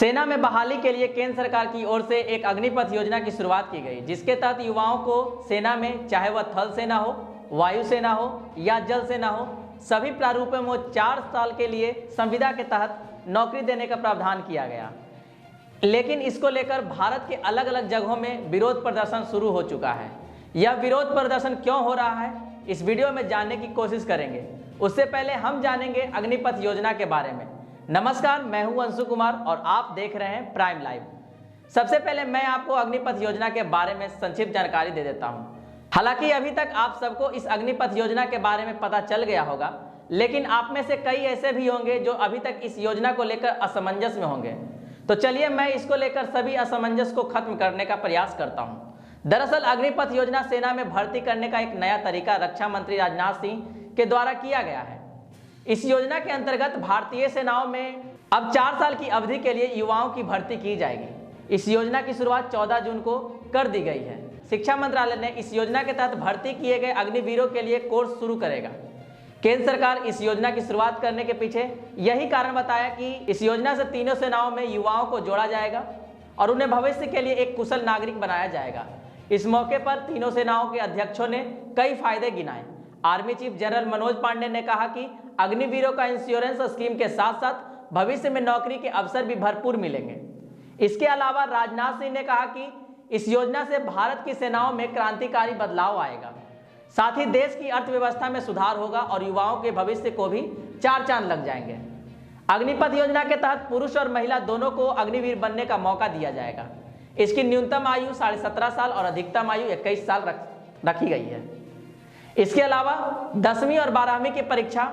सेना में बहाली के लिए केंद्र सरकार की ओर से एक अग्निपथ योजना की शुरुआत की गई, जिसके तहत युवाओं को सेना में, चाहे वह थल सेना हो, वायु सेना हो या जल सेना हो, सभी प्रारूपों में 4 साल के लिए संविदा के तहत नौकरी देने का प्रावधान किया गया। लेकिन इसको लेकर भारत के अलग अलग जगहों में विरोध प्रदर्शन शुरू हो चुका है। यह विरोध प्रदर्शन क्यों हो रहा है, इस वीडियो में जानने की कोशिश करेंगे। उससे पहले हम जानेंगे अग्निपथ योजना के बारे में। नमस्कार, मैं हूं अंशु कुमार और आप देख रहे हैं प्राइम लाइव। सबसे पहले मैं आपको अग्निपथ योजना के बारे में संक्षिप्त जानकारी दे देता हूं। हालांकि अभी तक आप सबको इस अग्निपथ योजना के बारे में पता चल गया होगा, लेकिन आप में से कई ऐसे भी होंगे जो अभी तक इस योजना को लेकर असमंजस में होंगे। तो चलिए मैं इसको लेकर सभी असमंजस को खत्म करने का प्रयास करता हूं। दरअसल अग्निपथ योजना सेना में भर्ती करने का एक नया तरीका रक्षा मंत्री राजनाथ सिंह के द्वारा किया गया है। इस योजना के अंतर्गत भारतीय सेनाओं में अब 4 साल की अवधि के लिए युवाओं की भर्ती की जाएगी। इस योजना की शुरुआत 14 जून को कर दी गई है। शिक्षा मंत्रालय ने इस योजना के तहत भर्ती किए गए अग्निवीरों के लिए कोर्स शुरू करेगा। केंद्र सरकार इस योजना की शुरुआत करने के पीछे यही कारण बताया कि इस योजना से तीनों सेनाओं में युवाओं को जोड़ा जाएगा और उन्हें भविष्य के लिए एक कुशल नागरिक बनाया जाएगा। इस मौके पर तीनों सेनाओं के अध्यक्षों ने कई फायदे गिनाए। Army chief general Manoj Pande ने कहा कि अग्निवीरों का इंश्योरेंस स्कीम के साथ साथ भविष्य में नौकरी के अवसर भी भरपूर मिलेंगे। इसके अलावा राजनाथ सिंह ने कहा कि इस योजना से भारत की सेनाओं में क्रांतिकारी बदलाव आएगा, साथ ही देश की अर्थव्यवस्था में सुधार होगा और युवाओं के भविष्य को भी 4 चांद लग जाएंगे। अग्निपथ योजना के तहत पुरुष और महिला दोनों को अग्निवीर बनने का मौका दिया जाएगा। इसकी न्यूनतम आयु 17.5 साल और अधिकतम आयु 21 साल रखी गई है। इसके अलावा 10वीं और 12वीं की परीक्षा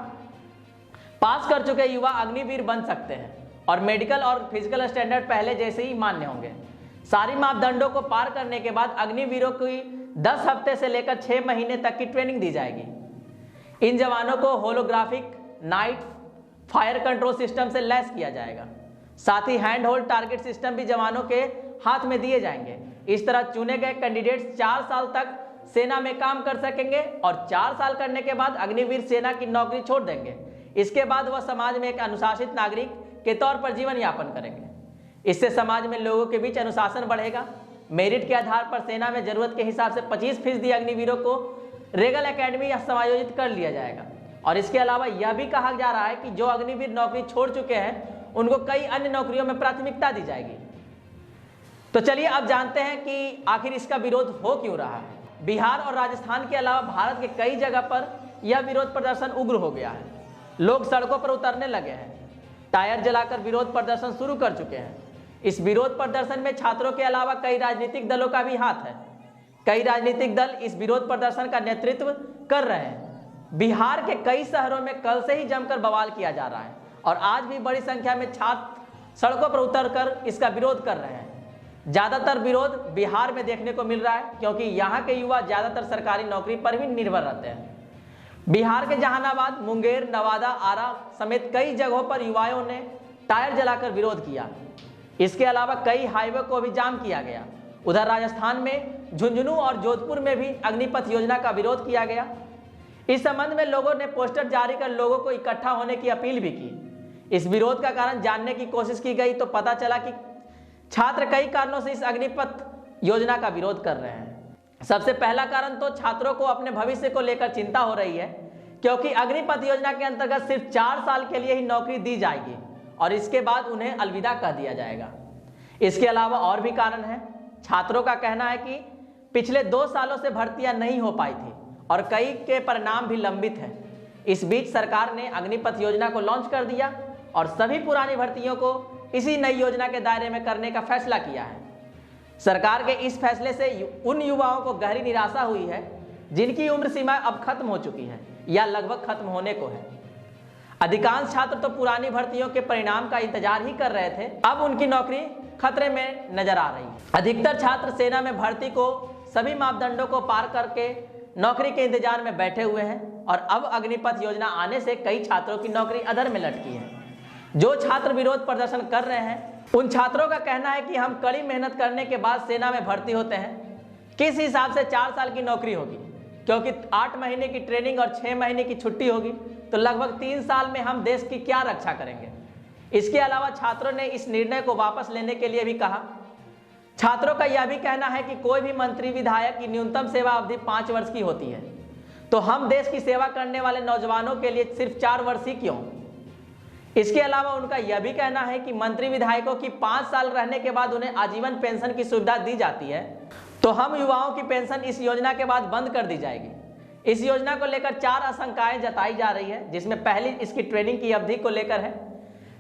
पास कर चुके युवा अग्निवीर बन सकते हैं और मेडिकल और फिजिकल स्टैंडर्ड पहले जैसे ही मान्य होंगे। सारी मापदंडों को पार करने के बाद अग्निवीरों की 10 हफ्ते से लेकर 6 महीने तक की ट्रेनिंग दी जाएगी। इन जवानों को holographic night fire control system से लैस किया जाएगा। साथ ही हैंड होल्ड टारगेट सिस्टम भी जवानों के हाथ में दिए जाएंगे। इस तरह चुने गए कैंडिडेट्स 4 साल तक सेना में काम कर सकेंगे और 4 साल करने के बाद अग्निवीर सेना की नौकरी छोड़ देंगे। इसके बाद वह समाज में एक अनुशासित नागरिक के तौर पर जीवन यापन करेंगे। इससे समाज में लोगों के बीच अनुशासन बढ़ेगा। मेरिट के आधार पर सेना में जरूरत के हिसाब से 25% अग्निवीरों को रेगल एकेडमी समायोजित कर लिया जाएगा। और इसके अलावा यह भी कहा जा रहा है कि जो अग्निवीर नौकरी छोड़ चुके हैं उनको कई अन्य नौकरियों में प्राथमिकता दी जाएगी। तो चलिए अब जानते हैं कि आखिर इसका विरोध हो क्यों रहा है। बिहार और राजस्थान के अलावा भारत के कई जगह पर यह विरोध प्रदर्शन उग्र हो गया है। लोग सड़कों पर उतरने लगे हैं, टायर जलाकर विरोध प्रदर्शन शुरू कर चुके हैं। इस विरोध प्रदर्शन में छात्रों के अलावा कई राजनीतिक दलों का भी हाथ है। कई राजनीतिक दल इस विरोध प्रदर्शन का नेतृत्व कर रहे हैं। बिहार के कई शहरों में कल से ही जमकर बवाल किया जा रहा है और आज भी बड़ी संख्या में छात्र सड़कों पर उतरकर इसका विरोध कर रहे हैं। ज्यादातर विरोध बिहार में देखने को मिल रहा है क्योंकि यहाँ के युवा ज्यादातर सरकारी नौकरी पर भी निर्भर रहते हैं। बिहार के जहानाबाद, मुंगेर, नवादा, आरा समेत कई जगहों पर युवाओं ने टायर जलाकर विरोध किया। इसके अलावा कई हाईवे को भी जाम किया गया। उधर राजस्थान में झुंझुनू और जोधपुर में भी अग्निपथ योजना का विरोध किया गया। इस संबंध में लोगों ने पोस्टर जारी कर लोगों को इकट्ठा होने की अपील भी की। इस विरोध का कारण जानने की कोशिश की गई तो पता चला कि छात्र कई कारणों से इस अग्निपथ योजना का विरोध कर रहे हैं। सबसे पहला कारण तो छात्रों को अपने भविष्य को लेकर चिंता हो रही है, क्योंकि अग्निपथ योजना के अंतर्गत सिर्फ 4 साल के लिए ही नौकरी दी जाएगी और इसके बाद उन्हें अलविदा कह दिया जाएगा। इसके अलावा और भी कारण हैं। छात्रों का कहना है कि पिछले 2 सालों से भर्तियां नहीं हो पाई थी और कई के परिणाम भी लंबित हैं। इस बीच सरकार ने अग्निपथ योजना को लॉन्च कर दिया और सभी पुरानी भर्तियों को इसी नई योजना के दायरे में करने का फैसला किया है। सरकार के इस फैसले से उन युवाओं को गहरी निराशा हुई है जिनकी उम्र सीमा अब खत्म हो चुकी है या लगभग खत्म होने को है। अधिकांश छात्र तो पुरानी भर्तियों के परिणाम का इंतजार ही कर रहे थे, अब उनकी नौकरी खतरे में नजर आ रही है। अधिकतर छात्र सेना में भर्ती को सभी मापदंडों को पार करके नौकरी के इंतजार में बैठे हुए हैं और अब अग्निपथ योजना आने से कई छात्रों की नौकरी अधर में लटकी है। जो छात्र विरोध प्रदर्शन कर रहे हैं उन छात्रों का कहना है कि हम कड़ी मेहनत करने के बाद सेना में भर्ती होते हैं। किस हिसाब से 4 साल की नौकरी होगी, क्योंकि 8 महीने की ट्रेनिंग और 6 महीने की छुट्टी होगी, तो लगभग 3 साल में हम देश की क्या रक्षा करेंगे। इसके अलावा छात्रों ने इस निर्णय को वापस लेने के लिए भी कहा। छात्रों का यह भी कहना है कि कोई भी मंत्री विधायक की न्यूनतम सेवा अवधि 5 वर्ष की होती है, तो हम देश की सेवा करने वाले नौजवानों के लिए सिर्फ 4 वर्ष ही क्यों। इसके अलावा उनका यह भी कहना है कि मंत्री विधायकों की 5 साल रहने के बाद उन्हें आजीवन पेंशन की सुविधा दी जाती है, तो हम युवाओं की पेंशन इस योजना के बाद बंद कर दी जाएगी। इस योजना को लेकर 4 आशंकाएं जताई जा रही है, जिसमें पहली इसकी ट्रेनिंग की अवधि को लेकर है,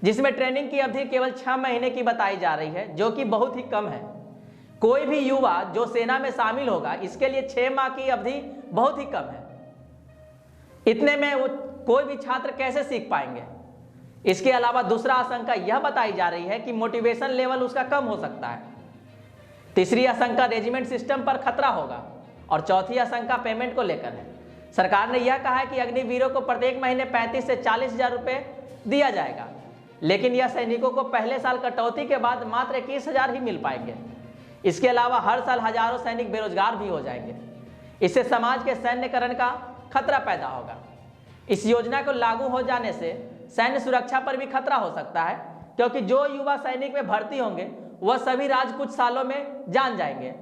जिसमें ट्रेनिंग की अवधि केवल 6 महीने की बताई जा रही है, जो कि बहुत ही कम है। कोई भी युवा जो सेना में शामिल होगा, इसके लिए 6 माह की अवधि बहुत ही कम है। इतने में वो कोई भी छात्र कैसे सीख पाएंगे। इसके अलावा दूसरा आशंका यह बताई जा रही है कि मोटिवेशन लेवल उसका कम हो सकता है। तीसरी आशंका रेजिमेंट सिस्टम पर खतरा होगा और चौथी आशंका पेमेंट को लेकर है। सरकार ने यह कहा है कि अग्निवीरों को प्रत्येक महीने 35 से 40 हजार रुपये दिया जाएगा, लेकिन यह सैनिकों को पहले साल कटौती के बाद मात्र 21 हजार ही मिल पाएंगे। इसके अलावा हर साल हजारों सैनिक बेरोजगार भी हो जाएंगे। इससे समाज के सैन्यकरण का खतरा पैदा होगा। इस योजना को लागू हो जाने से सैन्य सुरक्षा पर भी खतरा हो सकता है, क्योंकि जो युवा सैनिक में भर्ती होंगे वह सभी राज कुछ सालों में जान जाएंगे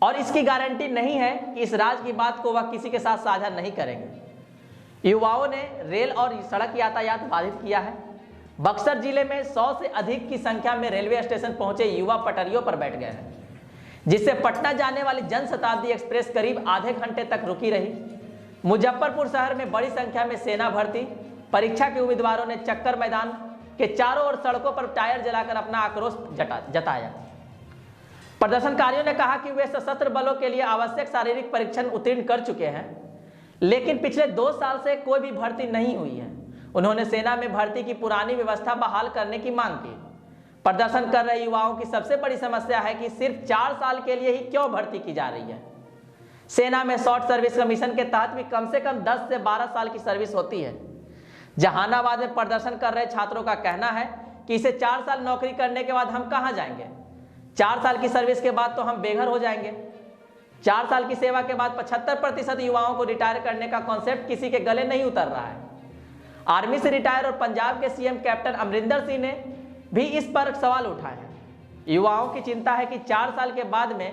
और इसकी गारंटी नहीं है कि इस राज की बात को वह किसी के साथ साझा नहीं करेंगे। युवाओं ने रेल और सड़क यातायात बाधित किया है। बक्सर जिले में 100 से अधिक की संख्या में रेलवे स्टेशन पहुंचे युवा पटरियों पर बैठ गए हैं, जिससे पटना जाने वाली जनशताब्दी एक्सप्रेस करीब आधे घंटे तक रुकी रही। मुजफ्फरपुर शहर में बड़ी संख्या में सेना भर्ती परीक्षा के उम्मीदवारों ने चक्कर मैदान के चारों ओर सड़कों पर टायर जलाकर अपना आक्रोश जताया। प्रदर्शनकारियों ने कहा कि वे सशस्त्र बलों के लिए आवश्यक शारीरिक परीक्षण उत्तीर्ण कर चुके हैं, लेकिन पिछले 2 साल से कोई भी भर्ती नहीं हुई है। उन्होंने सेना में भर्ती की पुरानी व्यवस्था बहाल करने की मांग की। प्रदर्शन कर रहे युवाओं की सबसे बड़ी समस्या है कि सिर्फ 4 साल के लिए ही क्यों भर्ती की जा रही है। सेना में शॉर्ट सर्विस कमीशन के तहत भी कम से कम 10 से 12 साल की सर्विस होती है। जहानाबाद में प्रदर्शन कर रहे छात्रों का कहना है कि इसे 4 साल नौकरी करने के बाद हम कहां जाएंगे। 4 साल की सर्विस के बाद तो हम बेघर हो जाएंगे। 4 साल की सेवा के बाद 75% युवाओं को रिटायर करने का कॉन्सेप्ट किसी के गले नहीं उतर रहा है। आर्मी से रिटायर और पंजाब के सीएम कैप्टन अमरिंदर सिंह ने भी इस पर सवाल उठाए हैं। युवाओं की चिंता है कि 4 साल के बाद में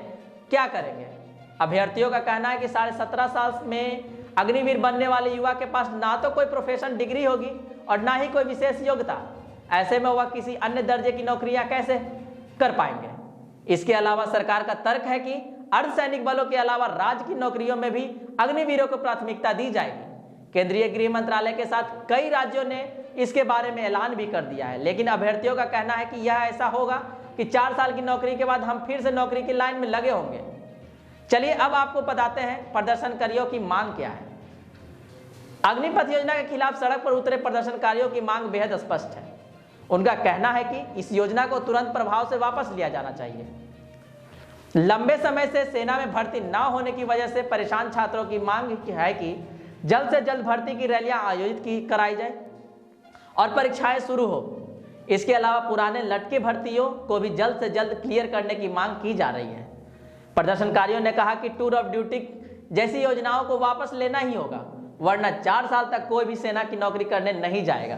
क्या करेंगे। अभ्यर्थियों का कहना है कि 17.5 साल में अग्निवीर बनने वाले युवा के पास ना तो कोई प्रोफेशन डिग्री होगी और ना ही कोई विशेष योग्यता। ऐसे में वह किसी अन्य दर्जे की नौकरियां कैसे कर पाएंगे। इसके अलावा सरकार का तर्क है कि अर्धसैनिक बलों के अलावा राज्य की नौकरियों में भी अग्निवीरों को प्राथमिकता दी जाएगी। केंद्रीय गृह मंत्रालय के साथ कई राज्यों ने इसके बारे में ऐलान भी कर दिया है, लेकिन अभ्यर्थियों का कहना है कि यह ऐसा होगा कि 4 साल की नौकरी के बाद हम फिर से नौकरी की लाइन में लगे होंगे। चलिए अब आपको बताते हैं प्रदर्शनकारियों की मांग क्या है। अग्निपथ योजना के खिलाफ सड़क पर उतरे प्रदर्शनकारियों की मांग बेहद स्पष्ट है। उनका कहना है कि इस योजना को तुरंत प्रभाव से वापस लिया जाना चाहिए। लंबे समय से सेना में भर्ती न होने की वजह से परेशान छात्रों की मांग है कि जल्द से जल्द भर्ती की रैलियां आयोजित कराई जाए और परीक्षाएं शुरू हो। इसके अलावा पुराने लटके भर्तियों को भी जल्द से जल्द क्लियर करने की मांग की जा रही है। प्रदर्शनकारियों ने कहा कि टूर ऑफ ड्यूटी जैसी योजनाओं को वापस लेना ही होगा, वरना 4 साल तक कोई भी सेना की नौकरी करने नहीं जाएगा।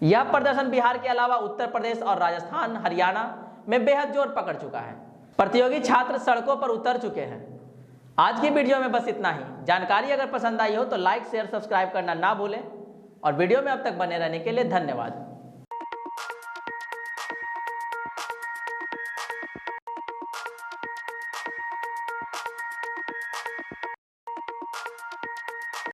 यह प्रदर्शन बिहार के अलावा उत्तर प्रदेश और राजस्थान, हरियाणा में बेहद जोर पकड़ चुका है। प्रतियोगी छात्र सड़कों पर उतर चुके हैं। आज की वीडियो में बस इतना ही। जानकारी अगर पसंद आई हो तो लाइक, शेयर, सब्सक्राइब करना ना भूलें और वीडियो में अब तक बने रहने के लिए धन्यवाद।